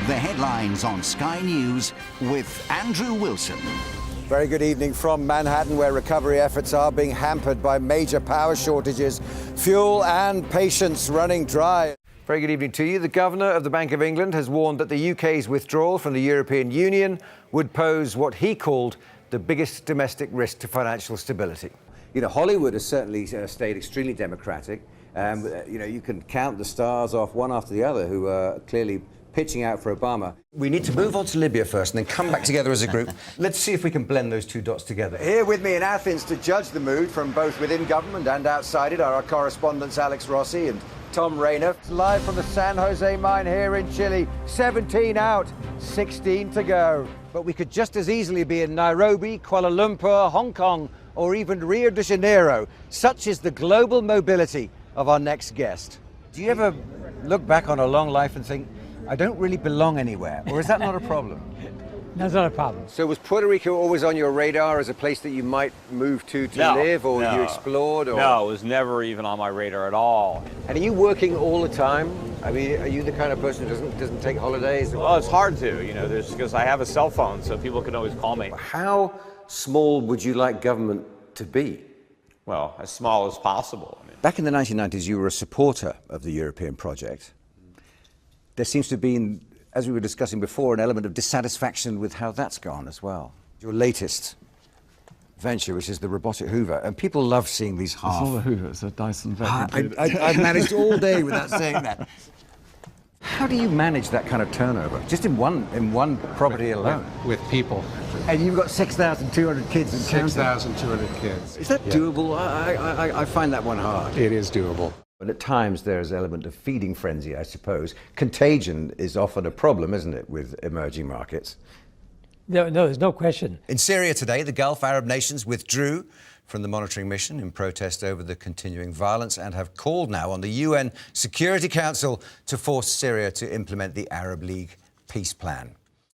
The headlines on Sky News with Andrew Wilson. Very good evening from Manhattan, where recovery efforts are being hampered by major power shortages, fuel and patience running dry. Very good evening to you. The Governor of the Bank of England has warned that the UK's withdrawal from the European Union would pose what he called the biggest domestic risk to financial stability. You know, Hollywood has certainly stayed extremely democratic. You know, you can count the stars off one after the other who are clearly pitching out for Obama. We need to move on to Libya first and then come back together as a group. Let's see if we can blend those two dots together. Here with me in Athens to judge the mood from both within government and outside it are our correspondents Alex Rossi and Tom Rayner. Live from the San Jose mine here in Chile. 17 out, 16 to go. But we could just as easily be in Nairobi, Kuala Lumpur, Hong Kong, or even Rio de Janeiro. Such is the global mobility of our next guest. Do you ever look back on a long life and think, I don't really belong anywhere? Or is that not a problem? That's not a problem. So was Puerto Rico always on your radar as a place that you might move to live, or you explored? Or? No, it was never even on my radar at all. And are you working all the time? I mean, are you the kind of person who doesn't take holidays? Well, it's hard to, you know, because I have a cell phone, so people can always call me. How small would you like government to be? Well, as small as possible. I mean, back in the 1990s, you were a supporter of the European project. There seems to have been, as we were discussing before, an element of dissatisfaction with how that's gone as well. Your latest venture, which is the robotic Hoover, and people love seeing these half... It's not a Hoover, it's a Dyson vacuum. I've managed all day without saying that. How do you manage that kind of turnover, just in one property alone? With people. And you've got 6,200 kids in 6,200 kids. Is that doable? I find that one hard. It is doable. But at times there's an element of feeding frenzy, I suppose. Contagion is often a problem, isn't it, with emerging markets? No, there's no question. In Syria today, the Gulf Arab nations withdrew from the monitoring mission in protest over the continuing violence and have called now on the UN Security Council to force Syria to implement the Arab League peace plan.